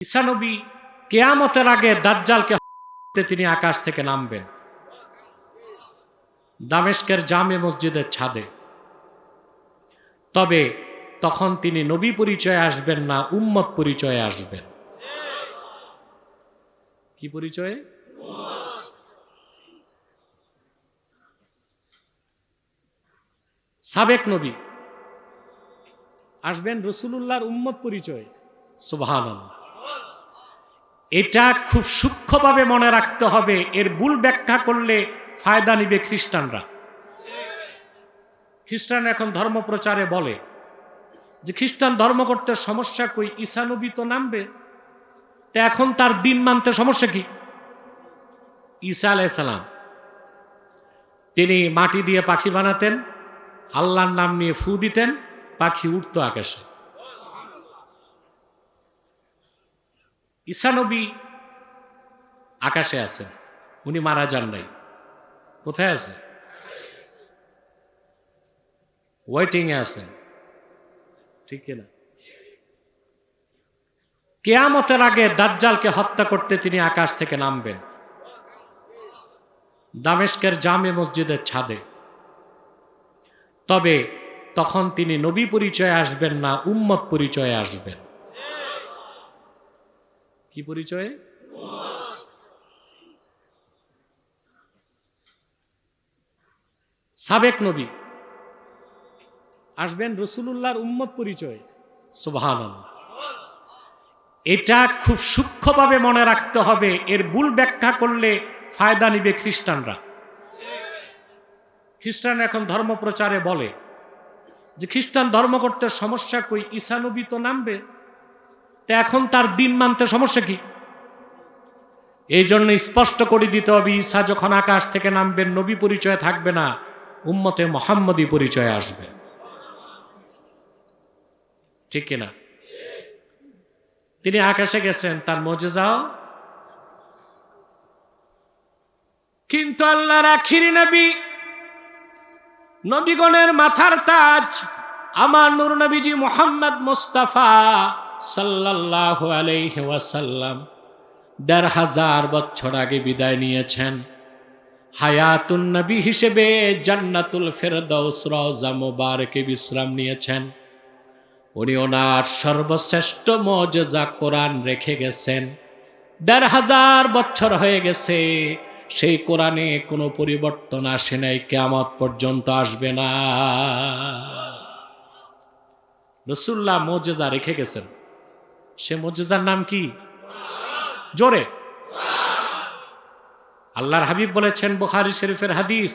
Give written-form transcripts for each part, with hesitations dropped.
ঈসা নবী কিয়ামতের আগে দাজ্জালকে হত্যা তিনি আকাশ থেকে নামবেন দামেস্কের জামে মসজিদের ছাদে। তবে তখন তিনি নবী পরিচয়ে আসবেন না, উম্মত পরিচয়ে আসবেন। কি পরিচয়ে? সাবেক নবী আসবেন রাসূলুল্লাহর উম্মত পরিচয়ে। সুবহানাল্লাহ। এটা খুব সূক্ষ্মভাবে মনে রাখতে হবে। এর ভুল ব্যাখ্যা করলে ফায়দা নিবে খ্রিস্টানরা। খ্রিস্টান এখন ধর্ম প্রচারে বলে যে খ্রিস্টান ধর্ম করতে সমস্যা কই, ঈসা নবী তো নামবে, তা এখন তার দিন মানতে সমস্যা কি? ঈসা আলাইহিস সালাম তিনি মাটি দিয়ে পাখি বানাতেন, আল্লাহর নাম নিয়ে ফু দিতেন, পাখি উঠত আকাশে। ঈসা নবী আকাশে আছেন, উনি মারা যান নাই। কোথায় আছে? ওয়েটিং এ আছেন, ঠিক কিনা? কিয়ামতের আগে দাজ্জালকে হত্যা করতে তিনি আকাশ থেকে নামবেন দামেস্কের জামে মসজিদের ছাদে। তবে তখন তিনি নবী পরিচয়ে আসবেন না, উম্মত পরিচয়ে আসবেন। কি পরিচয়ে? সাবেক নবী আসবেন রাসূলুল্লাহর উম্মত পরিচয়ে। সুবহানাল্লাহ। এটা খুব সূক্ষ্মভাবে মনে রাখতে হবে। এর ভুল ব্যাখ্যা করলে ফায়দা নিবে খ্রিস্টানরা। খ্রিস্টান এখন ধর্ম প্রচারে বলে যে খ্রিস্টান ধর্ম করতে সমস্যা কই, ঈসা নবী তো নামবে, তা এখন তার দিন মানতে সমস্যা কি? এই জন্য স্পষ্ট করে দিতে হবে, ঈসা যখন আকাশ থেকে নামবেন নবী পরিচয় থাকবে না, উম্মতে মুহাম্মদী পরিচয় আসবে। ঠিক কিনা? তিনি আকাশে গেছেন, তার মুজিজাও। কিন্তু আল্লাহর আখিরি নবী, নবীগণের মাথার তাজ আমার নূর নবীজি মুহাম্মদ মুস্তাফা সাল্লাল্লাহু আলাইহি ওয়াসাল্লাম ১৫০০ বছর আগে বিদায় নিয়েছেন। হায়াতুন নবী হিসেবে জান্নাতুল ফেরদাউস রওজা মুবারকে বিশ্রাম নিয়েছেন। উনি ওনার সর্বশ্রেষ্ঠ মুজিজা কোরআন রেখে গেছেন। ১৫০০ বছর হয়ে গেছে, সেই কোরআনে কোনো পরিবর্তন আসে নাই, কিয়ামত পর্যন্ত আসবে না। রাসূলুল্লাহ মুজিজা রেখে গেছেন। সে মুজিজার নাম কি? জোরে। আল্লাহর হাবিব বলেছেন বুখারী শরীফের হাদিস,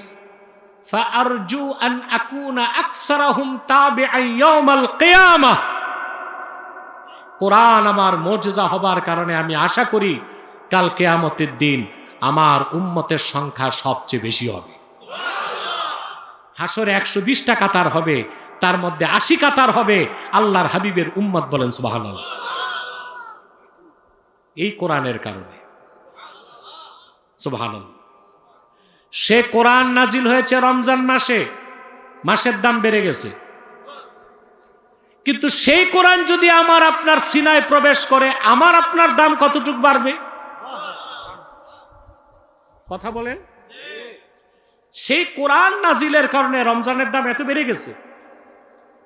ফাআরজু আন আকুনা আকসারাহুম তাবিআন ইয়াউমাল কিয়ামাহ। কোরআন আমার মুজিজা হবার কারণে আমি আশা করি কাল কিয়ামতের দিন আমার উম্মতের সংখ্যা সবচেয়ে বেশি হবে। হাসরে ১২০টা কাতার হবে, তার মধ্যে ৮০ কাতার হবে আল্লাহর হাবিবের উম্মত। বলেন সুবহানাল্লাহ। এই কোরআনের কারণে। সুবহানাল্লাহ। সে কোরআন নাজিল হয়েছে রমজান মাসে, মাসের দাম বেড়ে গেছে। কিন্তু সেই কোরআন যদি আমার আপনার সিনায় প্রবেশ করে, আমার আপনার দাম কতটুকু বাড়বে? কথা বলেন। সেই কোরআন নাজিলের কারণে রমজানের দাম এত বেড়ে গেছে।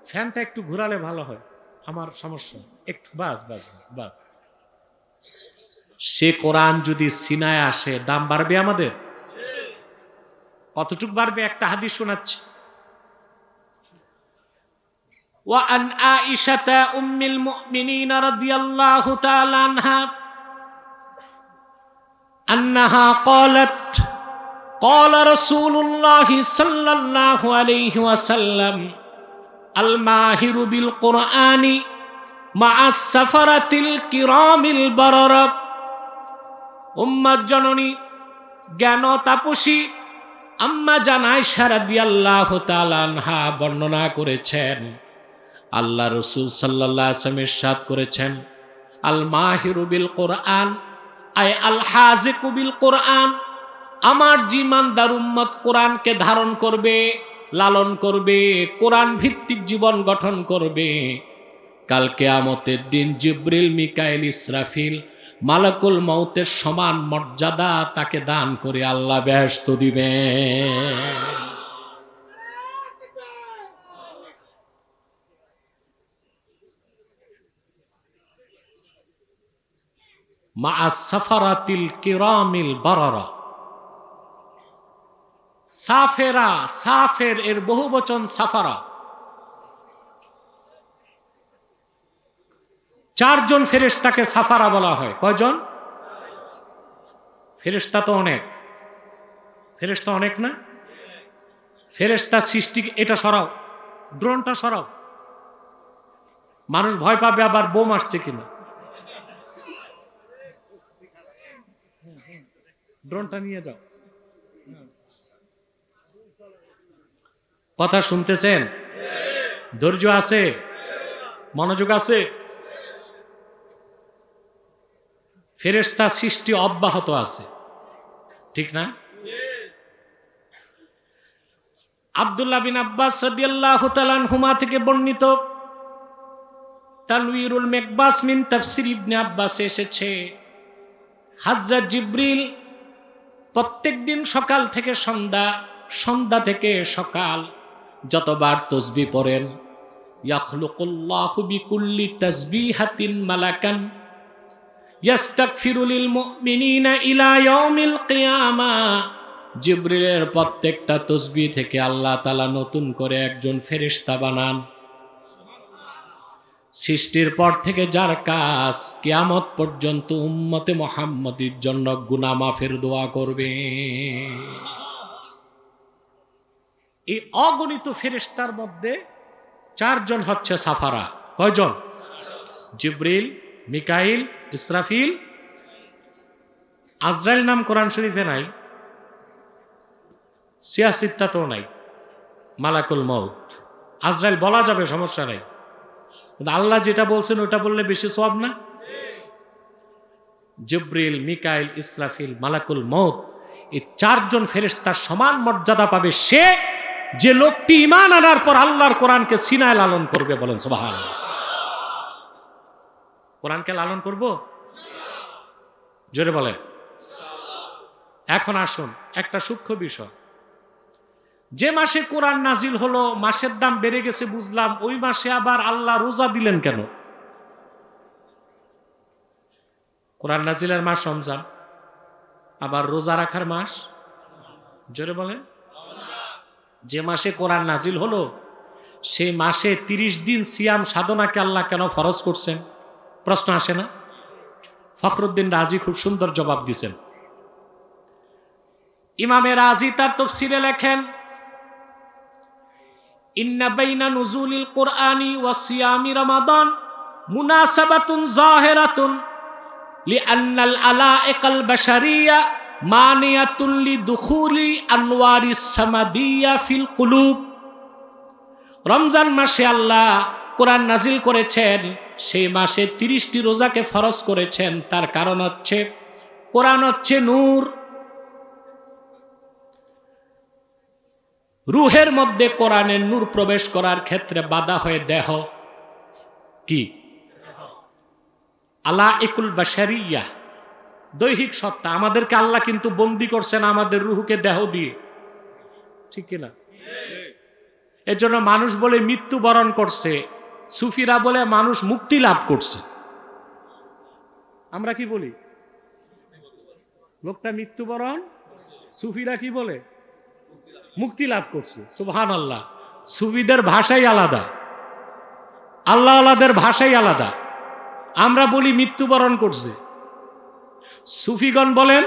ফ্যানটা একটু ঘোরালে ভালো হয়, আমার সমস্যা একটু। বাস বাস বাস। সে কোরআন যদি সিনায় আসে, দাম বাড়বে আমাদের। কতটুকু বাড়বে? একটা হাদিস শোনাচ্ছি। وعن عائشة أم المؤمنين رضي الله تعالى عنها أنها قالت قال رسول الله صلى الله عليه وسلم الماهر بالقرآن مع السفرة الكرام البررة। উম্মাত জননী জ্ঞান তাপসী আম্মা জান আয়েশা রাদিয়াল্লাহু তাআলা আনহা বর্ণনা করেছেন, আল্লাহ রাসূল সাল্লাল্লাহু আলাইহি ওয়াসাল্লাম ইরশাদ করেছেন, আল মাহিরু বিল কোরআন আই আল হাযিকু বিল কোরআন। আমার জীমানদার উম্মত কোরআনকে ধারণ করবে, লালন করবে, কোরআন ভিত্তিক জীবন গঠন করবে, কাল কিয়ামতের দিন জিবরিল, মিকাইল, ইসরাফিল, মালাকুল মউতের সমান মর্যাদা তাকে দান করে আল্লাহ বেহেশত দিবেন। মা সাফারাতিল কিরামিল বারারা। সাফেরা, সাফের এর বহু বচন সাফারা। 4 জন ফেরেশতাকে সাফারা বলা হয়। কয়জন? ফেরেশতা তো অনেক, ফেরেশতা অনেক না? ফেরেশতা সৃষ্টি, এটা সরাও, ড্রোনটা সরাও, মানুষ ভয় পাবে আবার বোম আসছে কিনা। ড্রোনটা নিয়ে যাও। কথা শুনতেছেন? ধৈর্য আছে? মনোযোগ আছে? ফেরেশতা সৃষ্টি অব্যাহত আছে, ঠিক না? আব্দুল্লাহ বিন আব্বাস রাদিয়াল্লাহু তাআলা আনহুমা থেকে বর্ণিত তানওয়ীরুল মিকবাস মিন তাফসীর ইবনে আব্বাস এসেছে, হযরত জিবরিল প্রত্যেকদিন সকাল থেকে সন্ধ্যা, সন্ধ্যা থেকে সকাল যতবার তাসবিহ পড়েন, ইয়াখলুকুল্লাহু বিকুল্লি তাসবিহাতিন মালাকান ইয়াস্তাগফিরু লিল মুমিনিনা ইলা ইয়াউমিল কিয়ামা। জিবরিলের প্রত্যেকটা তাসবিহ থেকে আল্লাহ তাআলা নতুন করে একজন ফেরেশতা বানান। সৃষ্টির পর থেকে যার কাজ কিয়ামত পর্যন্ত উম্মতে মুহাম্মাদীর জন্য গুনাহ মাফের দোয়া করবে। এই অগণিত ফেরেশতার মধ্যে 4 জন হচ্ছে সাফারা। কয়জন? জিবরিল, মিকাইল, ইসরাফিল। আজরাইল নাম কোরআন শরীফে নাই, সিয়াসিত্তাতেও নাই। মালাকুল মউত, আজরাইল বলা যাবে, সমস্যা নাই, কিন্তু আল্লাহ যেটা বলছেন ওটা বললে বেশি সওয়াব না? জিবরিল, মিকাইল, ইসরাফিল, মালাকুল মউত, এই 4 জন ফেরেশতার সমান মর্যাদা পাবে সে যে লোকটি ঈমান আনার পর আল্লাহর কোরআনকে সিনায় লালন করবে। বলেন সুবহানাল্লাহ। কোরআনকে লালন করব, জোরে বলেন। এখন আসুন একটা সূক্ষ্ম বিষয়, যে মাসে কোরআন নাজিল হলো মাসের দাম বেড়ে গেছে বুঝলাম, ওই মাসে আবার আল্লাহ রোজা দিলেন কেন? কোরআন নাজিলের মাস রমজান, আবার রোজা রাখার মাস, জোরে বলেন। যে মাসে কোরআন নাজিল হলো সেই মাসে 30 দিন সিয়াম সাধনাকে আল্লাহ কেন ফরজ করছেন? প্রশ্ন আসে না? ফখরুদ্দিন রাজি খুব সুন্দর জবাব দিয়েছেন। ইমামে রাজি তার তাফসীরে লেখেন, ইন্না বাইনা নুজুলিল কুরআনি ওয়া সিয়ামি রমাদান মুনাসাবাতুন যাহিরাতুন লিআন্নাল আলাইকাল বাশারিয়া মানিয়াতুন লিদুখুলি আনওয়ারিস সামাদিয়া ফিল কুলুব। রমজান মাসে আল্লাহ কোরআন নাজিল করেছেন, সেই মাসে 30টি রোজাকে ফরজ করেছেন। তার কারণ হচ্ছে কোরআন হচ্ছে নূর, রুহের মধ্যে কোরআনের নূর প্রবেশ করার ক্ষেত্রে বাধা হয়ে দেহ কি আলাইকুল বাশারিয়া, দৈহিক সত্তা। আমাদেরকে আল্লাহ কিন্তু বন্দী করছেন আমাদের রুহকে দেহ দিয়ে, ঠিক কিনা? এর জন্য মানুষ বলে মৃত্যুবরণ করছে, সুফিরা বলে মানুষ মুক্তি লাভ করছে। আমরা কি বলি? লোকটা মৃত্যুবরণ, সুফিরা কি বলে? মুক্তি লাভ করছে। সুবহানাল্লাহ। সুফিদের ভাষাই আলাদা, আল্লাহ আল্লাহদের ভাষাই আলাদা। আমরা বলি মৃত্যুবরণ করছে, সুফিগণ বলেন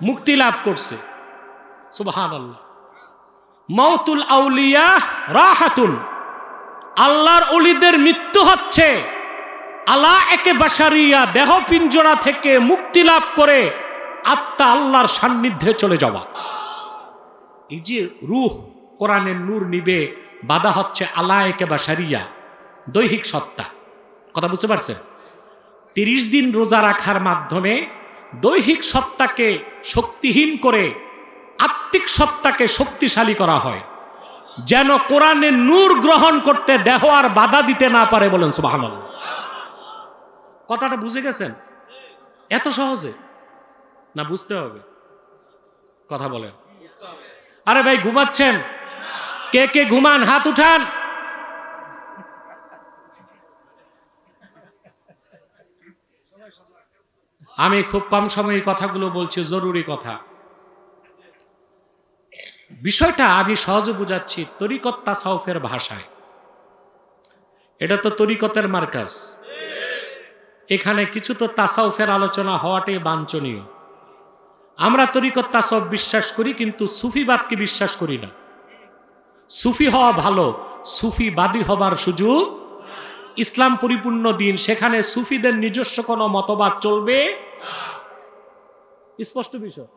মুক্তি লাভ করছে। সুবহানাল্লাহ। মাউতুল আউলিয়া রাহাতুন, আল্লাহর ওলিদের মৃত্যু হচ্ছে আলা একে বাশারিয়া, দেহ পিঞ্জরা থেকে মুক্তি লাভ করে আত্মা আল্লাহর সান্নিধ্যে চলে যাওয়া। এই যে রূহ কোরআনের নূর নিবে, বাধা হচ্ছে আলা একে বাশারিয়া, দৈহিক সত্তা। কথা বুঝতে পারছেন? 30 দিন রোজা রাখার মাধ্যমে দৈহিক সত্তাকে শক্তিহীন করে আত্মিক সত্তাকে শক্তিশালী করা হয়। যেন কোরআনের নূর গ্রহণ করতে দেহ আর বাধা দিতে না পারে। বলেন সুবহানাল্লাহ। কথাটা বুঝে গেছেন? এত সহজে না বুঝতে হবে? কথা বলেন। আরে ভাই ঘুমাচ্ছেন? কে কে ঘুমান হাত উঠান। আমি খুব কম সময়ে কথাগুলো বলছি, জরুরি কথা। বিষয়টা আমি সহজে বুঝাচ্ছি তরিকত তাসাউফের ভাষায়। এটা তো তরিকতের মার্কাজ, এখানে কিছু তো তাসাউফের আলোচনা হওয়াটাই বাঞ্ছনীয়। আমরা তরিকত তাসাউফ বিশ্বাস করি, কিন্তু সুফিবাদকে বিশ্বাস করি না। সুফি হওয়া ভালো, সুফিবাদী হবার সুযোগ। ইসলাম পরিপূর্ণ দিন, সেখানে সুফিদের নিজস্ব কোনো মতবাদ চলবে, স্পষ্ট বিষয়।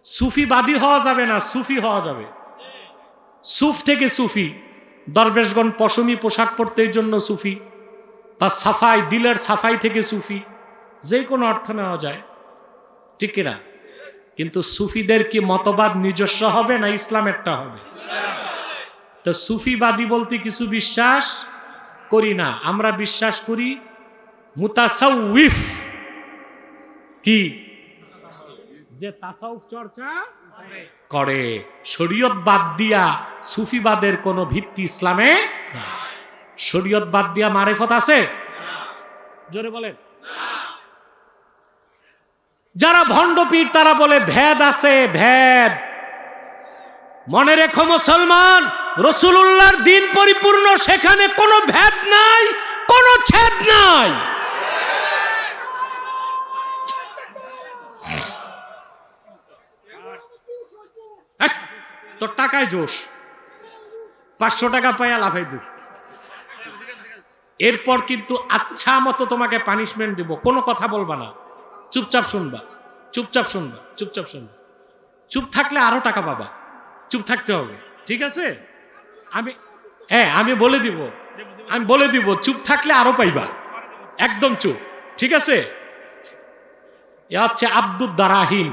সুফিবাদী হওয়া যাবে না, সুফি হওয়া যাবে। সুফ থেকে সুফি, দরবেশগণ পশমি পোশাক পরতে এই জন্য সুফি, বা সাফাই, দিলের সাফাই থেকে সুফি, যে কোনো অর্থ নেওয়া যায়, ঠিক কিনা? কিন্তু সুফিদের কি মতবাদ নিজস্ব হবে না ইসলামেরটা হবে? তো সুফিবাদী বলতে কিছু বিশ্বাস করি না, আমরা বিশ্বাস করি মুতাসাউফ, কি যে তাসাউফ চর্চা করে। শরীয়ত বাদ দিয়া সুফিবাদের কোনো ভিত্তি ইসলামে না। শরীয়ত বাদ দিয়া মারিফত আছে? জোরে বলেন। যারা ভণ্ডপীর তারা বলে ভেদ আছে, ভেদ। মনে রেখো মুসলমান, রাসূলুল্লাহর দিন পরিপূর্ণ, সেখানে কোনো ভেদ নাই, কোনো ছেদ নাই। তোর টাকায় জোশ, 500 টাকা পাইয়া লাফাই দিস। এরপর কিন্তু আচ্ছা মতো তোমাকে পানিশমেন্ট দিব, কোনো কথা বলবা না, চুপচাপ শুনবা, চুপচাপ শুনবা, চুপচাপ শুনবা। চুপ থাকলে আরো টাকা পাবা, চুপ থাকতে হবে, ঠিক আছে? আমি বলে দিব চুপ থাকলে আরো পাইবা, একদম চুপ, ঠিক আছে? এ হচ্ছে আব্দুদ দারাহিম,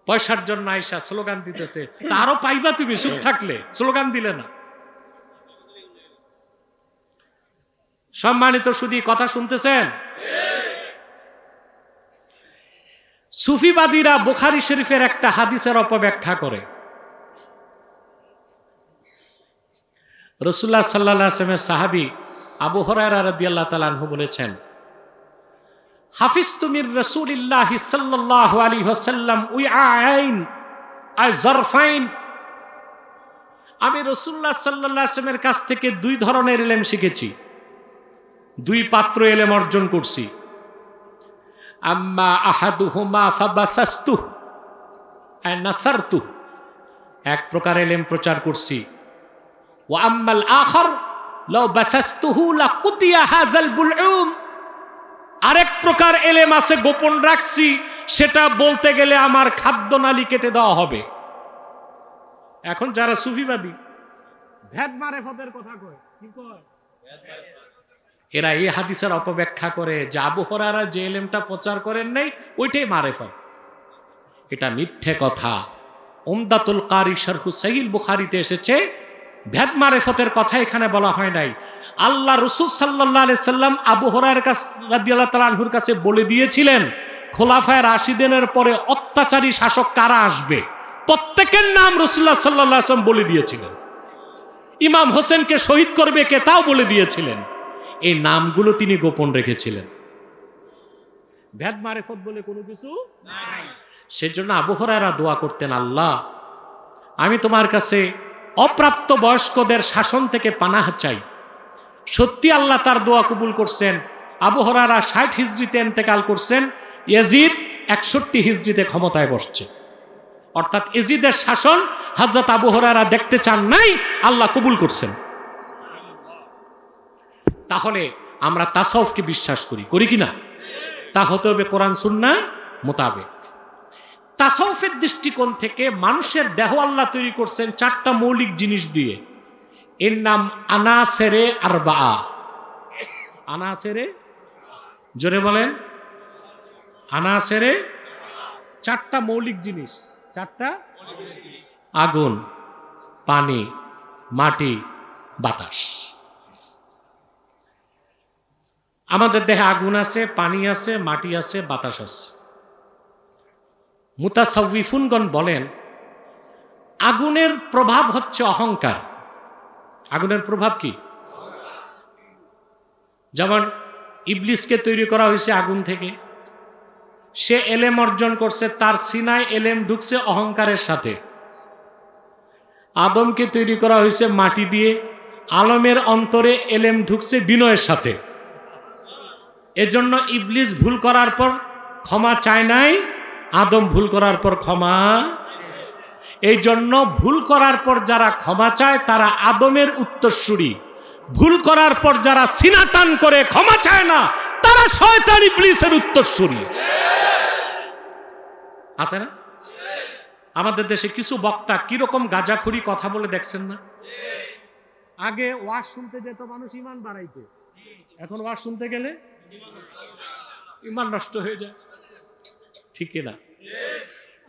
পয়সার জন্য আইসা স্লোগান দিতেছে, তারও পাইবা তুমি চুপ থাকলে, স্লোগান দিলে না। সম্মানিত শুধু কথা শুনতেছেন? সুফিবাদীরা বুখারী শরীফের একটা হাদিসের অপব্যাখ্যা করে। রাসূলুল্লাহ সাল্লাল্লাহু আলাইহি ওয়াসাল্লামের সাহাবী আবু হুরায়রা রাদিয়াল্লাহু তাআলা আনহু বলেছেন, হাফিজতু মির রাসূলিল্লাহি সাল্লাল্লাহু আলাইহি ওয়াসাল্লাম উইআইন আই জরফাইন। আমি রাসূলুল্লাহ সাল্লাল্লাহু আলাইহি ওয়াসাল্লামের কাছ থেকে 2 ধরনের ইলম শিখেছি, 2 পাত্র ইলম অর্জন করছি। আম্মা আহাদুহুমা ফাবাসাস্তু আই নাসারতু, এক প্রকার ইলম প্রচার করছি। ওয়া আম্মাল আখার লাউ বাসাস্তুহু লাকুতিয়া হাযাল বুলউম, আরেক প্রকার ইলম আছে গোপন রাখছি, সেটা বলতে গেলে আমার খাদ্যনালী কেটে দেওয়া হবে। এখন যারা সুফিবাদী ভেদ মারেফতের কথা কয়, কি কয়? এরা এই হাদিসের অপব্যাখ্যা করে যে আবু হুরায়রা যে ইলমটা প্রচার করেন নাই ওইটাই মারেফত। এটা মিথ্যে কথা। উমদাতুল কারি শারহু সহিহ বুখারীতে এসেছে, ভেদ মারেফতের কথা এখানে বলা হয় নাই। আল্লাহ রাসূল সাল্লাল্লাহু আলাইহি সাল্লাম আবু হুরায়রা রাদিয়াল্লাহু তাআলা আনহুর কাছে বলে দিয়েছিলেন, খোলাফায়ে রাশিদিনের পরে অত্যাচারী শাসক কারা আসবে, প্রত্যেকের নাম রাসূলুল্লাহ সাল্লাল্লাহু আলাইহি ওয়াসাল্লাম বলে দিয়েছিলেন। ইমাম হোসেনকে শহীদ করবে কে তাও বলে দিয়েছিলেন। এই নামগুলো তিনি গোপন রেখেছিলেন। ভেদ মারেফত বলে কোনো কিছু নাই। সেজন্য আবু হুরায়রা দোয়া করতেন, আল্লাহ আমি তোমার কাছে অপ্রাপ্ত বয়স্কদের শাসন থেকে পানাহ চাই। সত্যি আল্লাহ তার দোয়া কবুল করছেন। আবু হুরায়রা 60 হিজরিতে ইন্তেকাল করছেন, ইয়াজিদ 61 হিজরিতে ক্ষমতায় বসছে। অর্থাৎ ইয়াজিদের শাসন হযরত আবু হুরায়রা দেখতে চান নাই, আল্লাহ কবুল করছেন। তাহলে আমরা তাসাউফকে বিশ্বাস করি কি না? তা হতে হবে কোরআন সুন্নাহ মোতাবেক। তাসাউফের দৃষ্টিকোণ থেকে মানুষের দেহ আল্লাহ তৈরি করছেন 4টা মৌলিক জিনিস দিয়ে। এর নাম আনাসেরে আরবা। আনাসেরে, জোরে বলেন, আনাসেরে 4টা মৌলিক জিনিস। 4টা: আগুন, পানি, মাটি, বাতাস। আমাদের দেহে আগুন আছে, পানি আছে, মাটি আছে, বাতাস আছে। মুতাসাউফিফুনগণ বলেন আগুনের প্রভাব হচ্ছে অহংকার। আগুনের প্রভাব কি? যেমন ইবলিসকে তৈরি করা হয়েছে আগুন থেকে, সে এলেম অর্জন করছে, তার সিনায় এলেম ঢুকছে অহংকারের সাথে। আদমকে তৈরি করা হয়েছে মাটি দিয়ে, আলমের অন্তরে এলেম ঢুকছে বিনয়ের সাথে। এজন্য ইবলিস ভুল করার পর ক্ষমা চায় নাই, আদম ভুল করার পর ক্ষমা। এই জন্য ভুল করার পর যারা ক্ষমা চায় তারা আদমের উত্তরসূরি, ভুল করার পর যারা সিনা টান করে ক্ষমা চায় না তারা শয়তান ইবলিসের উত্তরসূরি। আছে না? আমাদের দেশে কিছু বক্তা কিরকম গাঁজাখুরি কথা বলে দেখছেন না? আগে ওয়াজ শুনতে যেত মানুষ ইমান বাড়াইতে, এখন ওয়াজ শুনতে গেলে ইমান নষ্ট হয়ে যায়। ঠিক না?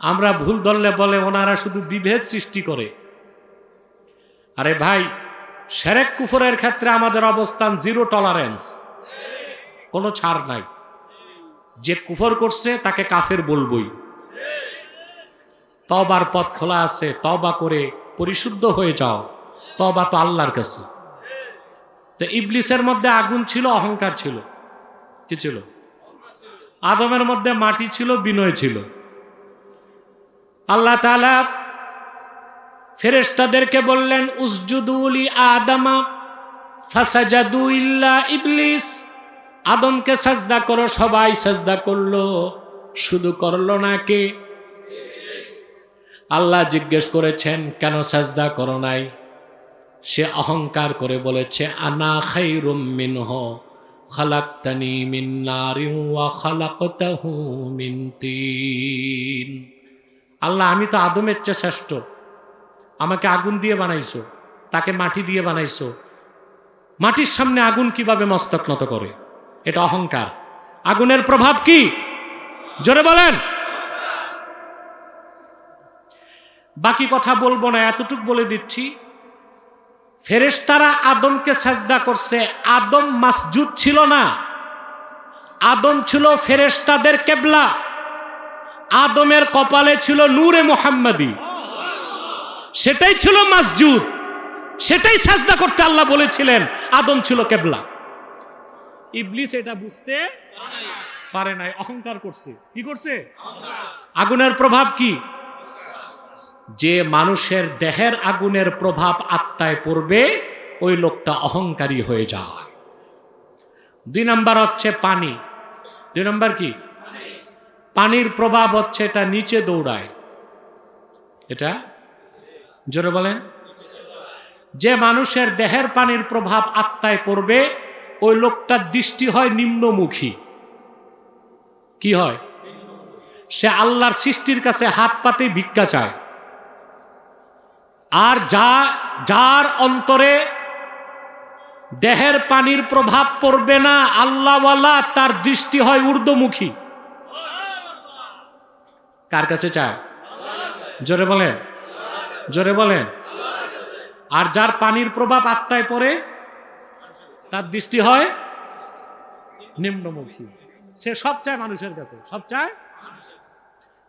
আমরা ভুল ধরলে বলে ওনারা শুধু বিভেদ সৃষ্টি করে। আরে ভাই, শিরক কুফরের ক্ষেত্রে আমাদের অবস্থান জিরো টলারেন্স, কোনো ছাড় নাই। যে কুফর করছে তাকে কাফের বলবই। তওবার পথ খোলা আছে, তওবা করে পরিশুদ্ধ হয়ে যাও। তওবা তো আল্লাহর কাছে। তো ইবলিসের মধ্যে আগুন ছিল, অহংকার ছিল। কি ছিল? আদমের মধ্যে মাটি ছিল, বিনয় ছিল। আল্লাহ তাআলা ফেরেশতাদেরকে বললেন উসজুদু লি আদামা ফাসাজাদু ইল্লা ইবলিস, আদমকে সাজদা করো। সবাই সাজদা করলো, শুধু করলো না কে? আল্লাহ জিজ্ঞেস করেছেন কেন সাজদা করো নাই? সে অহংকার করে বলেছে আনা খায়রুম মিনহু খালাকতানি মিন নারিন ওয়া খালাকতাহু মিন তিন। আল্লাহ, আমি তো আদমের চেয়ে শ্রেষ্ঠ, আমাকে আগুন দিয়ে বানাইছো, তাকে মাটি দিয়ে বানাইছো। মাটির সামনে আগুন কিভাবে মস্তক নত করে? এটা অহংকার। আগুনের প্রভাব কি? জোরে বলেন। বাকি কথা বলবো না, এতটুকু বলে দিচ্ছি। ফেরেশতারা আদমকে সাজদা করছে। আদম মাসজুদ ছিল না, আদম ছিল ফেরেশতাদের কেবলা। আদমের কপালে ছিল নূরে মুহাম্মাদি, সেটাই ছিল মাসজুদ, সেটাই সাজদা করতে আল্লাহ বলেছিলেন। আদম ছিল কেবলা। ইবলিস এটা বুঝতে পারে নাই, অহংকার করছে। কি করছে? আগুনের প্রভাব কি? যে মানুষের দেহের আগুনের প্রভাব আত্মায় পড়বে ওই লোকটা অহংকারী হয়ে যায়। 2 নাম্বার হচ্ছে পানি। 2 নাম্বার কি? পানির প্রভাব হচ্ছে এটা নিচে দৌড়ায়। এটা জোরে বলেন। যে মানুষের দেহের পানির প্রভাব আত্মায় পড়বে ওই লোকটার দৃষ্টি হয় নিম্নমুখী। কি হয়? সে আল্লাহর সৃষ্টির কাছে হাত পাতে ভিক্ষা চায়। আর যার অন্তরে দেহের পানির প্রভাব পড়বে না আল্লাহওয়ালা, তার দৃষ্টি হয় ঊর্ধ্বমুখী। কার কাছে চায়? জোরে বলেন, জোরে বলেন। আর যার পানির প্রভাব আত্মায় পড়ে তার দৃষ্টি হয় নিম্নমুখী। সে সব চায় মানুষের কাছে, সব চায়